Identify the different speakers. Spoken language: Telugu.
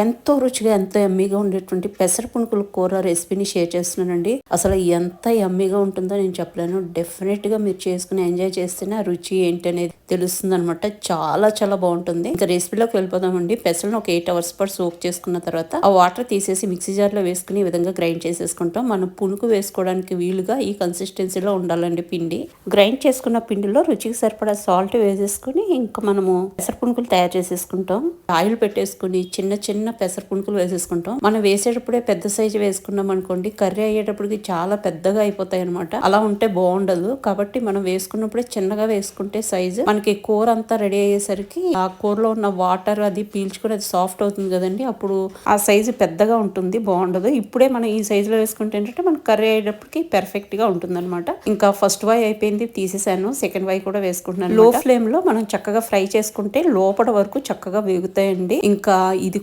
Speaker 1: ఎంతో రుచిగా ఎంతో యమ్మీగా ఉండేటువంటి పెసర పునుకుల కూర రెసిపీని షేర్ చేస్తున్నానండి. అసలు ఎంత యమ్మీగా ఉంటుందో నేను చెప్పలేను. డెఫినెట్ గా మీరు చేసుకుని ఎంజాయ్ చేస్తేనే ఆ రుచి ఏంటి అనేది తెలుస్తుంది అనమాట. చాలా చాలా బాగుంటుంది. ఇంకా రెసిపీలోకి వెళ్ళిపోదామండి. పెసలను ఒక 8 hours పాటు సోక్ చేసుకున్న తర్వాత ఆ వాటర్ తీసేసి మిక్సీ జార్ లో వేసుకుని ఈ విధంగా గ్రైండ్ చేసేసుకుంటాం. మనం పునుకు వేసుకోవడానికి వీలుగా ఈ కన్సిస్టెన్సీలో ఉండాలండి పిండి. గ్రైండ్ చేసుకున్న పిండిలో రుచికి సరిపడా సాల్ట్ వేసేసుకుని ఇంకా మనము పెసర పునుకులు తయారు చేసేసుకుంటాం. ఆయిల్ పెట్టేసుకుని చిన్న చిన్న పెసర పునుకులు వేసేసుకుంటాం. మనం వేసేటప్పుడే పెద్ద సైజు వేసుకున్నాం అనుకోండి, కర్రీ అయ్యేటప్పటికి చాలా పెద్దగా అయిపోతాయి అనమాట. అలా ఉంటే బాగుండదు. కాబట్టి మనం వేసుకున్నప్పుడే చిన్నగా వేసుకుంటే సైజు మనకి కూర అంతా రెడీ అయ్యేసరికి ఆ కూరలో ఉన్న వాటర్ అది పీల్చుకుని అది సాఫ్ట్ అవుతుంది కదండి, అప్పుడు ఆ సైజు పెద్దగా ఉంటుంది, బాగుండదు. ఇప్పుడే మనం ఈ సైజులో వేసుకుంటే ఏంటంటే మన కర్రీ అయ్యేటప్పటికి పర్ఫెక్ట్ గా ఉంటుంది అనమాట. ఇంకా ఫస్ట్ వై అయిపోయింది, తీసేసాను. సెకండ్ వై కూడా వేసుకుంటున్నాను. లో ఫ్లేమ్ లో మనం చక్కగా ఫ్రై చేసుకుంటే లోపల వరకు చక్కగా వేగుతాయండి. ఇంకా ఇది